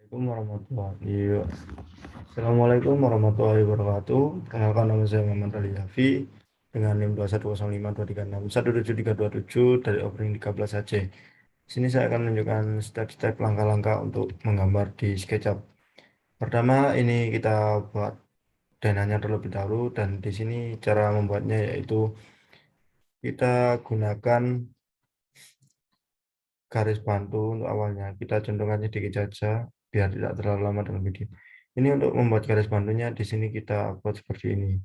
Assalamualaikum warahmatullahi wabarakatuh. Kenalkan nama saya Muhammad Ali Hafi dengan NIM 21052361737 dari Offering 13 Aceh. Di sini saya akan menunjukkan step-step langkah-langkah untuk menggambar di SketchUp. Pertama, ini kita buat dananya terlebih dahulu dan di sini cara membuatnya yaitu kita gunakan garis bantu untuk awalnya. Kita contohkan sedikit saja biar tidak terlalu lama dalam video. Ini untuk membuat garis bantunya di sini kita buat seperti ini.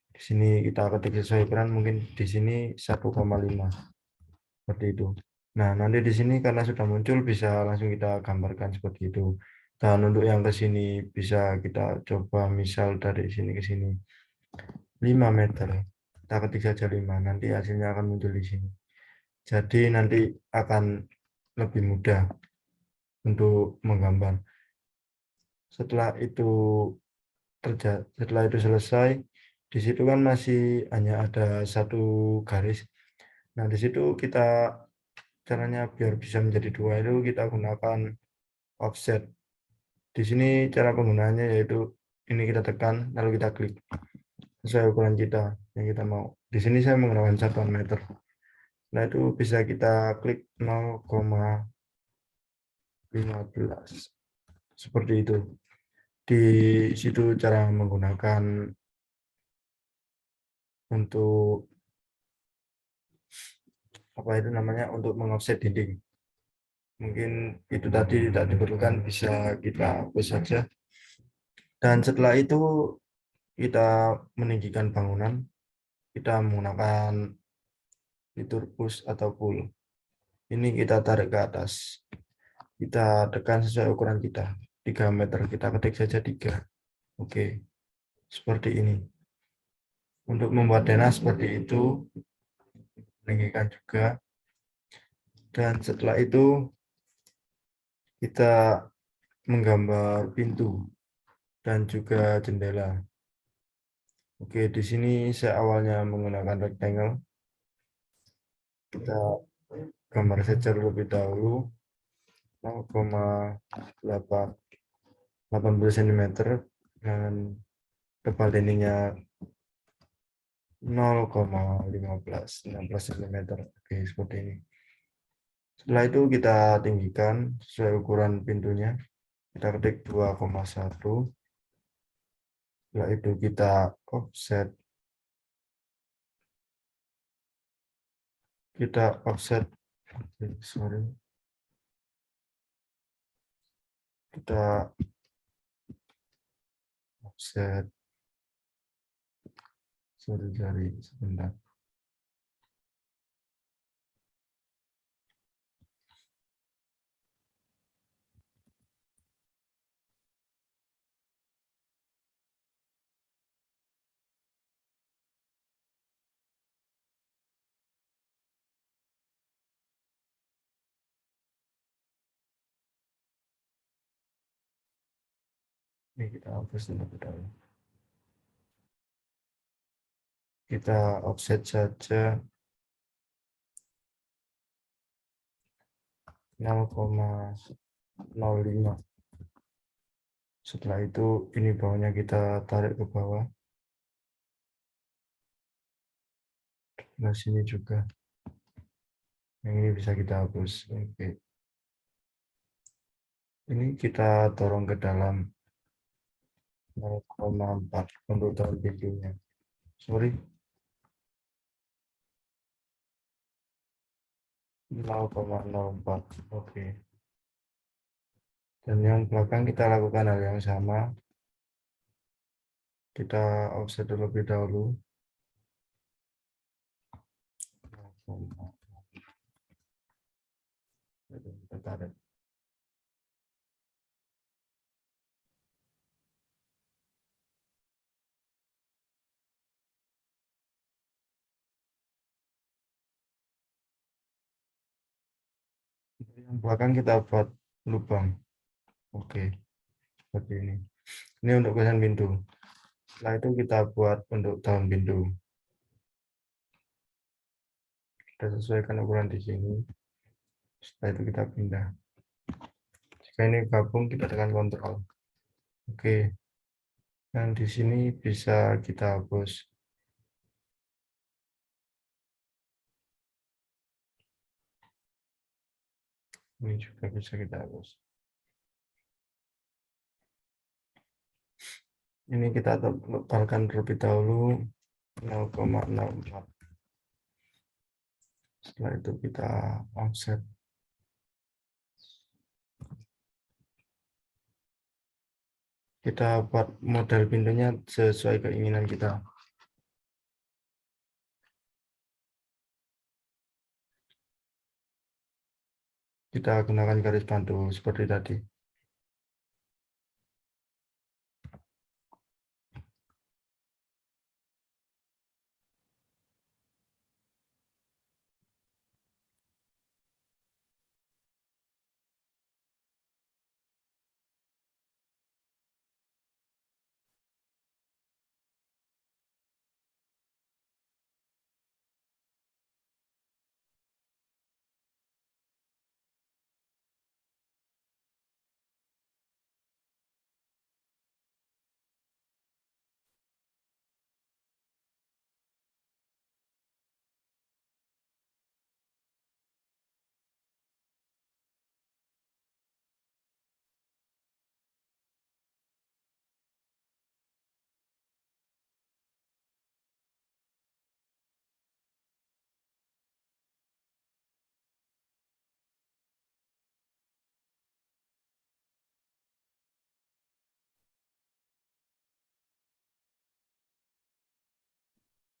Di sini kita ketik sesuai ukuran, mungkin di sini 1,5 seperti itu. Nah, nanti di sini karena sudah muncul bisa langsung kita gambarkan seperti itu. Dan untuk yang ke sini bisa kita coba misal dari sini ke sini 5 meter. Kita ketik saja 5, nanti hasilnya akan muncul di sini. Jadi nanti akan lebih mudah untuk menggambar. Setelah itu selesai, di situ kan masih hanya ada satu garis. Nah, di situ kita caranya biar bisa menjadi dua itu kita gunakan offset. Di sini cara penggunaannya yaitu ini kita tekan lalu kita klik sesuai ukuran kita yang kita mau. Di sini saya menggunakan 1 meter. Nah, itu bisa kita klik 0,15 seperti itu. Di situ cara menggunakan untuk apa itu namanya untuk mengofset dinding. Mungkin itu tadi tidak diperlukan, bisa kita hapus saja. Dan setelah itu kita meninggikan bangunan, kita menggunakan fitur push atau pull. Ini kita tarik ke atas, kita tekan sesuai ukuran kita 3 meter, kita ketik saja 3. Oke, seperti ini. Untuk membuat denah seperti itu, meninggikan juga. Dan setelah itu kita menggambar pintu dan juga jendela. Oke, di sini saya awalnya menggunakan rectangle. Kita gambar saja terlebih dahulu 0,80 cm dengan tebal dindingnya 0,16 cm. Oke, seperti ini. Setelah itu kita tinggikan sesuai ukuran pintunya. Kita ketik 2,1. Setelah itu kita offset. Sorry. Kita offset. Sorry, sebentar. Ini kita hapus terlebih dahulu. Kita offset saja 0,05. Setelah itu ini bawahnya kita tarik ke bawah. Nah, sini juga. Yang ini bisa kita hapus. Oke. Ini kita dorong ke dalam 0,4 untuk daun pintunya. Sorry. 0,04. Oke. Dan yang belakang kita lakukan hal yang sama. Kita offset terlebih dahulu. Kita tarik. Yang belakang kita buat lubang. Oke, seperti ini. Ini untuk kusen pintu. Setelah itu kita buat untuk daun pintu. Kita sesuaikan ukuran di sini. Setelah itu kita pindah. Jika ini gabung, kita tekan kontrol. Oke. Dan di sini bisa kita hapus. Ini juga bisa kita hapus. Ini kita tebalkan terlebih dahulu 0,04. Setelah itu kita offset. Kita buat model pintunya sesuai keinginan kita. Kita gunakan garis bantu seperti tadi.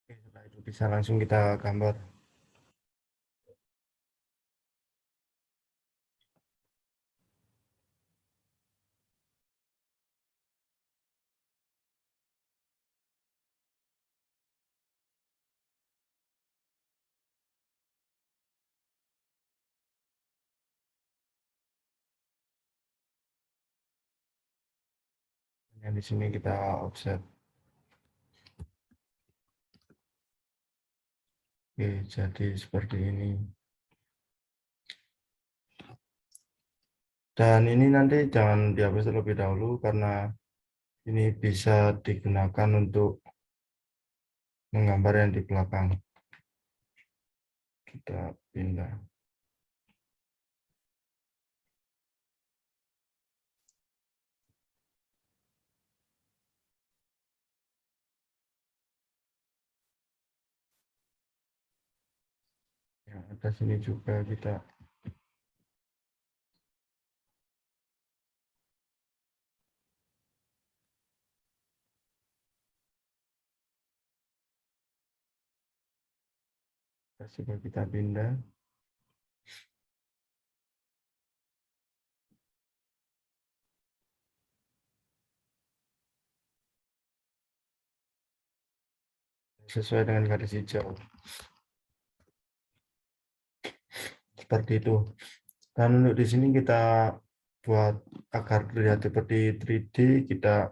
Setelah itu bisa langsung kita gambar. Yang di sini kita offset. Oke, jadi seperti ini. Dan ini nanti jangan dihapus terlebih dahulu karena ini bisa digunakan untuk menggambar yang di belakang. Kita pindah. Yang atas sini juga kita coba kita pindah. Sesuai dengan garis hijau. Seperti itu. Dan untuk di sini kita buat agar terlihat seperti 3D, kita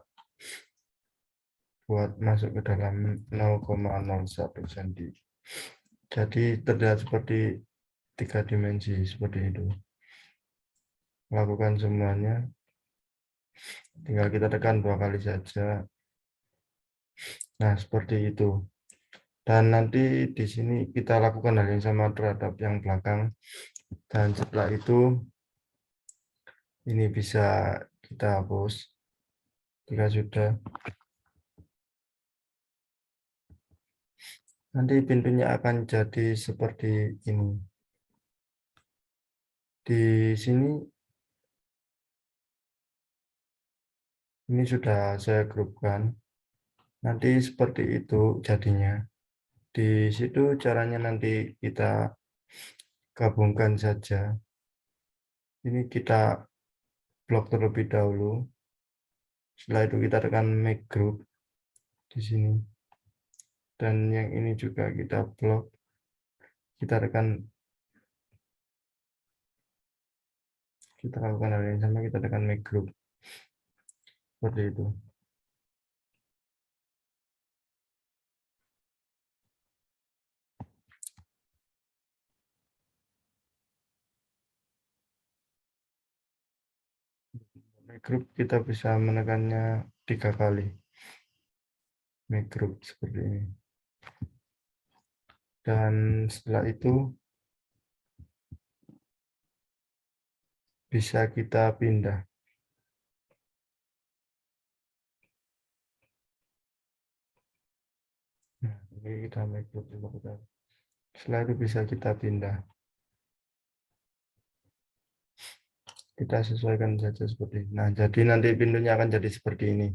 buat masuk ke dalam 0,01 cm. Jadi terlihat seperti 3 dimensi seperti itu. Lakukan semuanya. Tinggal kita tekan 2 kali saja. Nah, seperti itu. Dan nanti di sini kita lakukan hal yang sama terhadap yang belakang. Dan setelah itu ini bisa kita hapus jika sudah. Nanti pintunya akan jadi seperti ini. Di sini ini sudah saya grupkan. Nanti seperti itu jadinya. Di situ caranya nanti kita gabungkan saja. Ini kita blok terlebih dahulu. Setelah itu kita tekan make group di sini. Dan yang ini juga kita blok. Kita lakukan hal yang sama, kita tekan make group. Seperti itu. make group kita bisa menekannya 3 kali. Make group seperti ini. Dan setelah itu bisa kita pindah. Nah, ini kita make group terlebih dahulu. Setelah itu bisa kita pindah. Kita sesuaikan saja seperti ini. Nah, jadi nanti pintunya akan jadi seperti ini.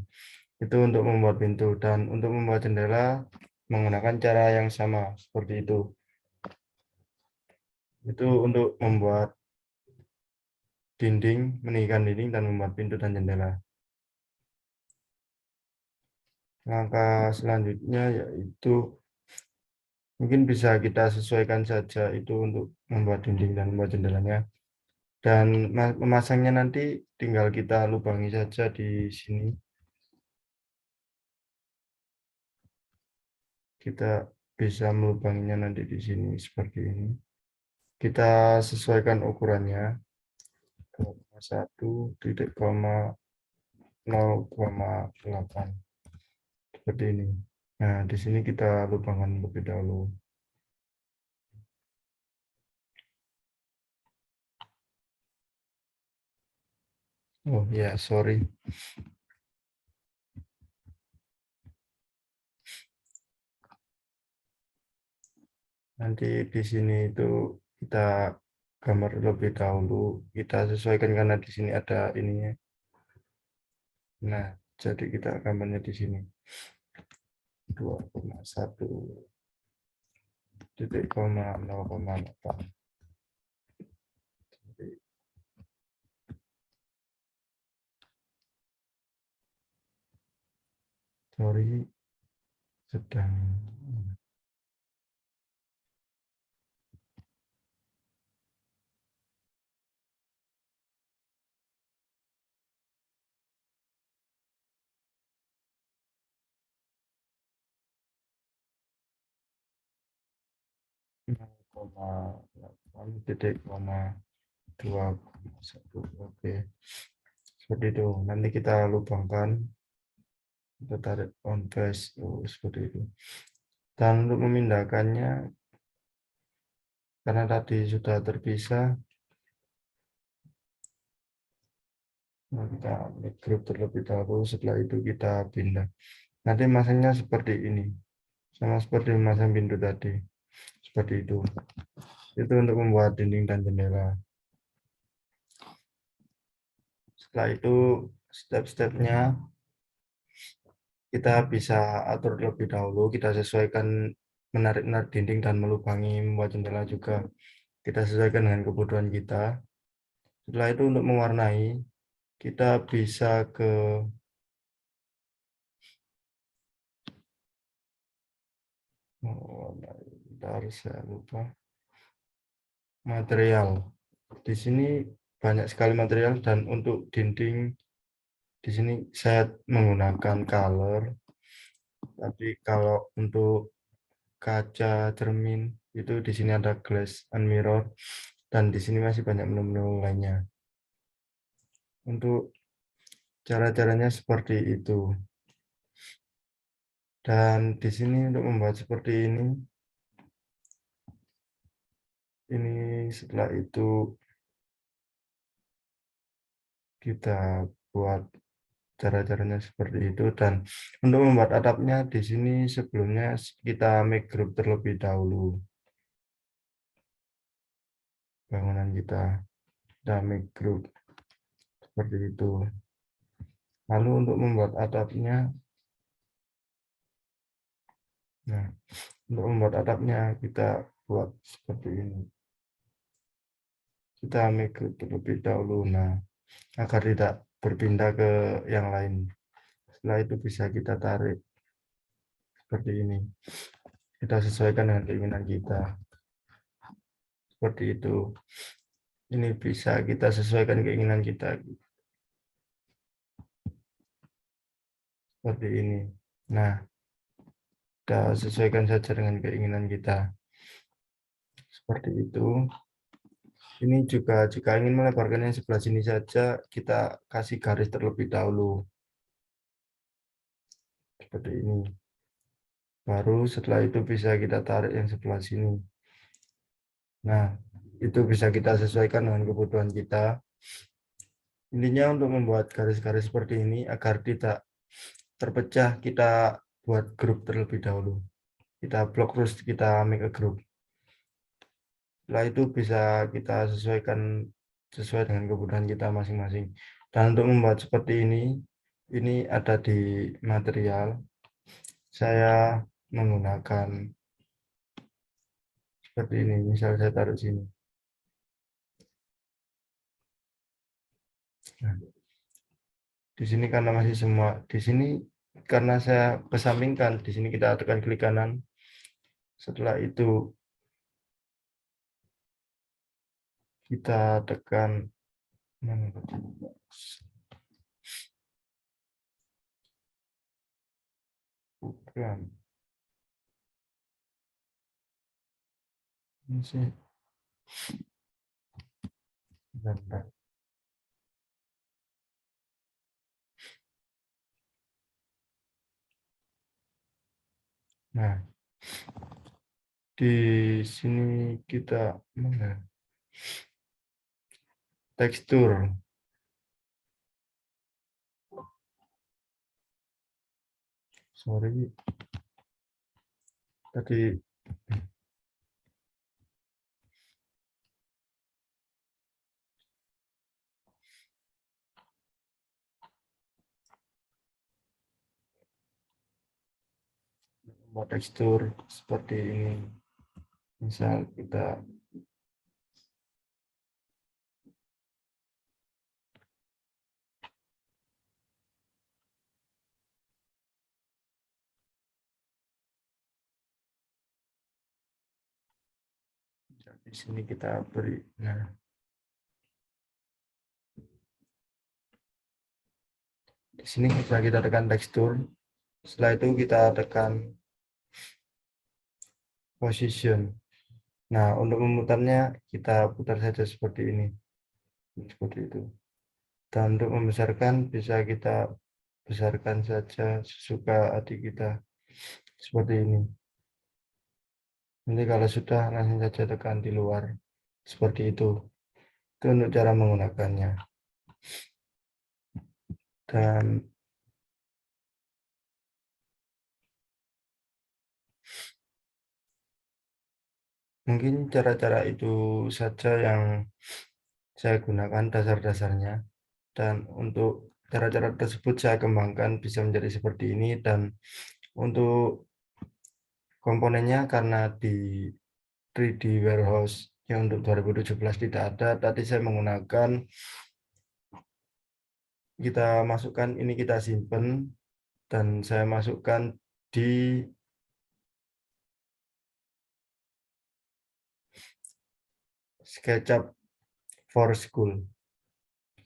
Itu untuk membuat pintu, dan untuk membuat jendela menggunakan cara yang sama seperti itu. Itu untuk membuat dinding, meninggikan dinding dan membuat pintu dan jendela. Langkah selanjutnya yaitu mungkin bisa kita sesuaikan saja itu untuk membuat dinding dan membuat jendelanya. Dan memasangnya nanti tinggal kita lubangi saja di sini. Kita bisa melubanginya nanti di sini seperti ini. Kita sesuaikan ukurannya 1,0,8 seperti ini. Nah, di sini kita lubangkan lebih dahulu. Oh ya, sorry. Nanti di sini itu kita gambar lebih dahulu. Kita sesuaikan karena di sini ada ininya. Nah, jadi kita gambarnya di sini 2,1 titik koma 0,8. Sorry, sedang titik koma 2,1. Oke, seperti itu. Nanti kita lubangkan, kita tarik on base seperti itu. Dan untuk memindahkannya, karena tadi sudah terpisah, kita make group terlebih dahulu. Setelah itu kita pindah. Nanti masangnya seperti ini, sama seperti memasang pintu tadi, seperti itu. Itu untuk membuat dinding dan jendela. Setelah itu step-stepnya kita bisa atur lebih dahulu. Kita sesuaikan menarik-narik dinding dan melubangi membuat jendela juga. Kita sesuaikan dengan kebutuhan kita. Setelah itu untuk mewarnai, kita bisa ke bentar, saya lupa material. Di sini banyak sekali material, dan untuk dinding di sini saya menggunakan color. Tapi kalau untuk kaca cermin itu di sini ada glass and mirror, dan di sini masih banyak menu-menu lainnya. Untuk cara-caranya seperti itu. Dan di sini untuk membuat seperti ini setelah itu kita buat cara-caranya seperti itu. Dan untuk membuat atapnya di sini sebelumnya kita make group terlebih dahulu bangunan kita make group seperti itu. Lalu untuk membuat atapnya, nah untuk membuat atapnya kita buat seperti ini. Kita make group terlebih dahulu, nah agar tidak berpindah ke yang lain. Setelah itu bisa kita tarik seperti ini. Kita sesuaikan dengan keinginan kita. Seperti itu. Ini bisa kita sesuaikan keinginan kita. Seperti ini. Nah, kita sesuaikan saja dengan keinginan kita. Seperti itu. Ini juga jika ingin melebarkan yang sebelah sini saja, kita kasih garis terlebih dahulu. Seperti ini. Baru setelah itu bisa kita tarik yang sebelah sini. Nah, itu bisa kita sesuaikan dengan kebutuhan kita. Intinya untuk membuat garis-garis seperti ini agar tidak terpecah, kita buat grup terlebih dahulu. Kita blok terus, kita make a group. Setelah itu bisa kita sesuaikan sesuai dengan kebutuhan kita masing-masing. Dan untuk membuat seperti ini ada di material. Saya menggunakan seperti ini. Misal saya taruh sini. Nah, di sini karena masih semua di sini karena saya kesampingkan, di sini kita tekan klik kanan. Setelah itu kita tekan mana tadi? Bukan. Ini sih. Bentar. Nah, di sini kita mana? Tekstur. Sorry, tadi mau tekstur seperti ini. Misal kita di sini kita beri. Nah, di sini bisa kita tekan tekstur. Setelah itu kita tekan position. Nah, untuk memutarnya kita putar saja seperti ini. Seperti itu. Dan untuk membesarkan bisa kita besarkan saja sesuka hati kita. Seperti ini. Nanti kalau sudah langsung saja tekan di luar. Seperti itu. Itu untuk cara menggunakannya. Dan mungkin cara-cara itu saja yang saya gunakan dasar-dasarnya. Dan untuk cara-cara tersebut saya kembangkan bisa menjadi seperti ini. Dan untuk komponennya karena di 3D Warehouse yang untuk 2017 tidak ada, tadi saya menggunakan, kita masukkan ini, kita simpan, dan saya masukkan di SketchUp for School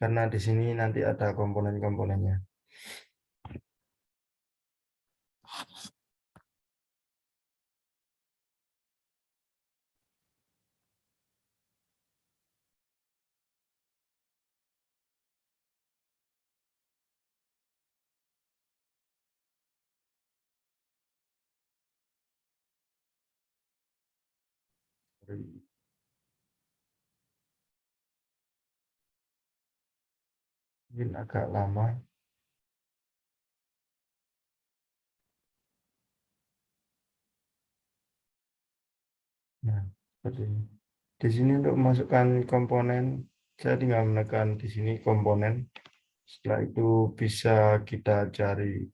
karena di sini nanti ada komponen-komponennya. Mungkin agak lama. Nah, seperti ini. Di sini untuk memasukkan komponen, saya tinggal menekan di sini komponen. Setelah itu bisa kita cari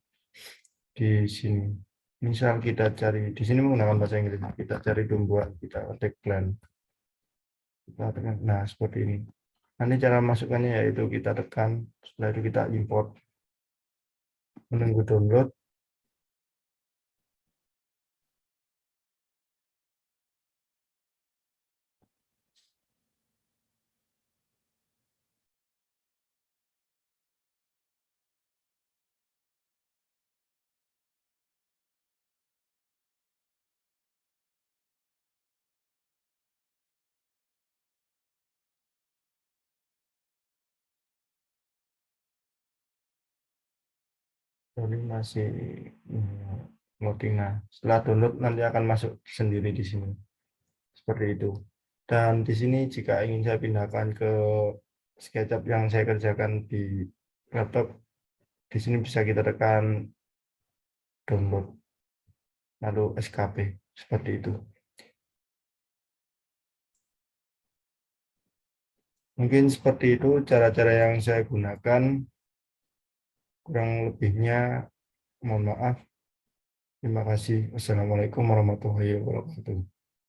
di sini. Misal kita cari di sini menggunakan bahasa Inggris, kita cari tumbuhan, kita ketik plant. Kita tekan, nah seperti ini. Nanti cara masukkannya yaitu kita tekan, setelah itu kita import, menunggu download. Ini masih loading. Nah, setelah download nanti akan masuk sendiri di sini. Seperti itu. Dan di sini jika ingin saya pindahkan ke SketchUp yang saya kerjakan di laptop, di sini bisa kita tekan download, lalu SKP, seperti itu. Mungkin seperti itu cara-cara yang saya gunakan. Kurang lebihnya mohon maaf. Terima kasih. Wassalamualaikum warahmatullahi wabarakatuh.